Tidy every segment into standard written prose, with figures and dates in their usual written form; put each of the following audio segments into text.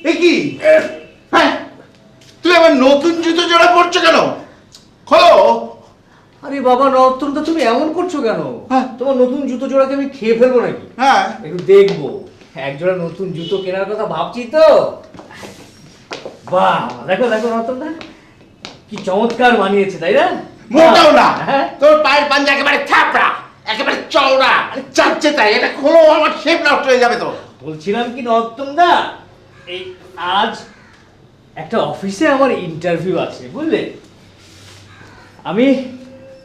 এ কি? হ্যাঁ, তুই আবার নতুন জুতো জোড়া পরছো কেন? খোলো। আরে বাবা নরোত্তম, তো তুমি এমন করছো কেন? হ্যাঁ। তোমার নতুন জুতো জোড়াকে আমি খেয়ে ফেলবো নাকি? হ্যাঁ, একটু দেখবো। এক জোড়া নতুন জুতো কেনার কথা ভাবছি তো। বাহ, দেখো দেখো নরোত্তম দা, কি চমৎকার মানিয়েছে, তাই না? মোটাও না, হ্যাঁ। তোর পায়ের পাঞ্জা একেবারে থাপড়া, একেবারে চওড়া, চাচ্ছে তাই। এটা খোলো, আমার শেপ নষ্ট হয়ে যাবে তো। বলছিলাম কি নরোত্তম দা, এই আজ একটা অফিসে আমার ইন্টারভিউ আছে, বুঝলে? আমি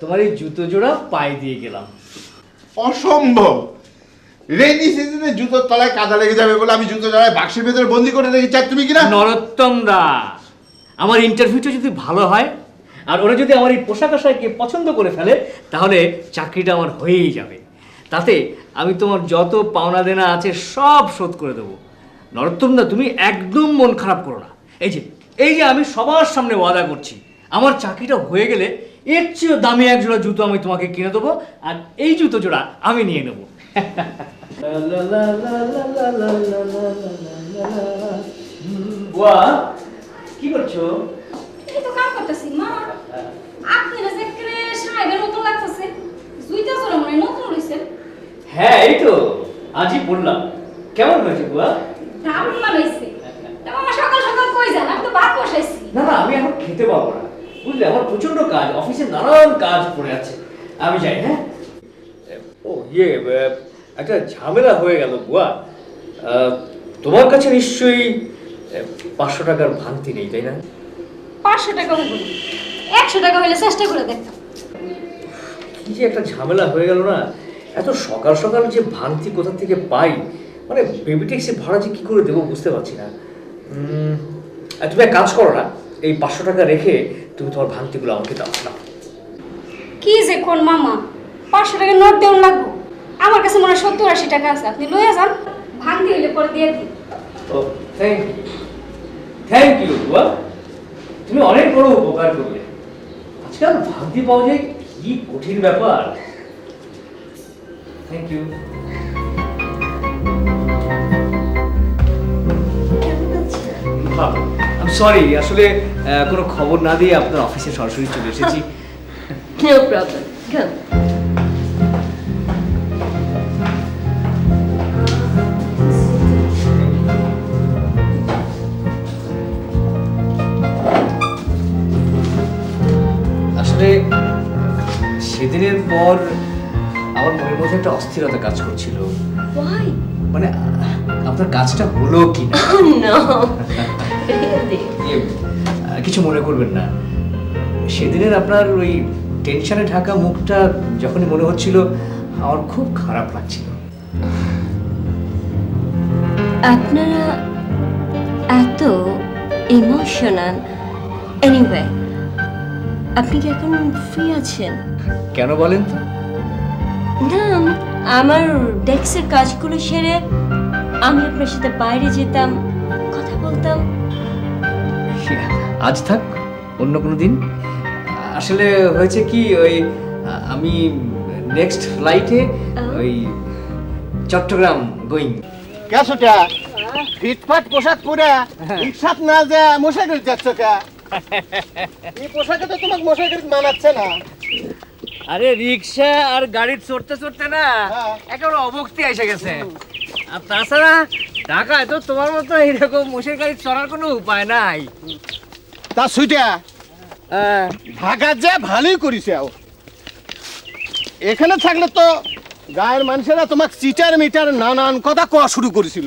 তোমার এই জুতো জোড়া পায়ে দিয়ে গেলাম। অসম্ভব। রেনি সিজনে জুতোর তলায় কাদা লেগে যাবে বলে আমি জুতো জোড়ায় বাক্সের ভেতরে বন্দি করে রেখেছি, আর তুমি কিনা? নরোত্তম দা, আমার ইন্টারভিউটা যদি ভালো হয় আর ওরা যদি আমার এই পোশাক আশাককে পছন্দ করে ফেলে, তাহলে চাকরিটা আমার হয়েই যাবে। তাতে আমি তোমার যত পাওনা দেনা আছে সব শোধ করে দেবো। নরোত্তম দা, তুমি একদম মন খারাপ করো না। এই যে আমি সবার সামনে ওয়াদা করছি, আমার চাকরিটা হয়ে গেলে এর চেয়েও দামি এক জোড়া জুতো আমি তোমাকে কিনে দেবো, আর এই জুতো জোড়া আমি নিয়ে নেবো। বুয়া, কি করছো? এই তো কাম করতেছি মা। আপনি না যে করে সাহেবের মতো লাগতেছে। জুইতা জোড়া মনে হয় নতুন লইছেন। হ্যাঁ, এই তো আজই পড়লাম। কেমন হয়েছে বুয়া? দারুণ বানাইছে। তা মামা সকাল সকাল কই যান? আমি তো ভাত বসাইছি। না না, আমি এখন খেতে পারবো না, বুঝলে? আমার প্রচন্ড কাজ, অফিসে নানান কাজ পড়ে আছে। আমি যাই, হ্যাঁ? ও ইয়ে, একটা ঝামেলা হয়ে গেল বুয়া। তোমার কাছে নিশ্চয়ই 500 টাকার ভাঙতি নেই, তাই না? 500 টাকা হইব। 100 টাকা হইলে চেষ্টা করে দেখতাম। কি যে একটা ঝামেলা হয়ে গেল না। এত সকাল সকাল যে ভাঙতি কোথা থেকে পাই, মানে বেবি ট্যাক্সি ভাড়া যে কি করে দেবো বুঝতে পারছি না। তুমি এক কাজ করো না, এই 500 টাকা রেখে তুমি তোমার ভাঙতিগুলো আমাকে দাও না। কি যে কোন মামা, 500 টাকা নোট দেউন লাগবো। আমার কাছে মনে হয় 70-80 টাকা আছে। আপনি লইয়া যান, ভাঙতি হইলে পরে দিয়ে দিন। ও থ্যাংক ইউ বুয়া, তুমি অনেক বড় উপকার করলে। আজকাল ভাঙতি পাওয়া যায় কি কঠিন ব্যাপার। Thank you. ভালো, আই সরি, আসলে কোনো খবর না দিয়ে আপনার অফিসে সরাসরি চলে এসেছি। No problem. Come. আসলে সেদিনের পর আমার মনের মধ্যে একটা অস্থিরতা কাজ করছিল। Why? মানে আপনার কাজটা হলো কি না। Oh no. Really? কিছু মনে করবেন না, সেদিনের আপনার ওই টেনশনে ঢাকা মুখটা যখনই মনে হচ্ছিল, আমার খুব খারাপ লাগছিল। আপনারা এত ইমোশনাল। এনিওয়ে, আপনি কি এখন ফ্রি আছেন? কেন বলেন তো? না, আমার ডেস্কের কাজগুলো সেরে আমি আপনার সাথে বাইরে যেতাম, কথা বলতাম। আজ থাক, অন্য কোনো দিন। আসলে হয়েছে কি, ওই আমি নেক্সট ফ্লাইটে ওই চট্টগ্রাম গোয়িং। কেসটা ফিটফাট পোশাক পরে রিক্সাত না যা মশাইগিরি যাচ্ছ কে? এই পোশাকে তো তোমাকে মশাইগিরি মানাচ্ছে না। আরে রিক্সা আর গাড়ি চড়তে চড়তে না হ্যাঁ। একেবারে অবস্থি এসে গেছে। আর তাছাড়া ঢাকায় তো তোমার মতো এইরকম মোষের গাড়ি চড়ার কোনো উপায় নাই। তা সুইটা ঢাকা যে ভালোই করিস। এখানে থাকলে তো গায়ের মানুষেরা তোমাকে চিটার মিটার নানান কথা কোয়া শুরু করেছিল।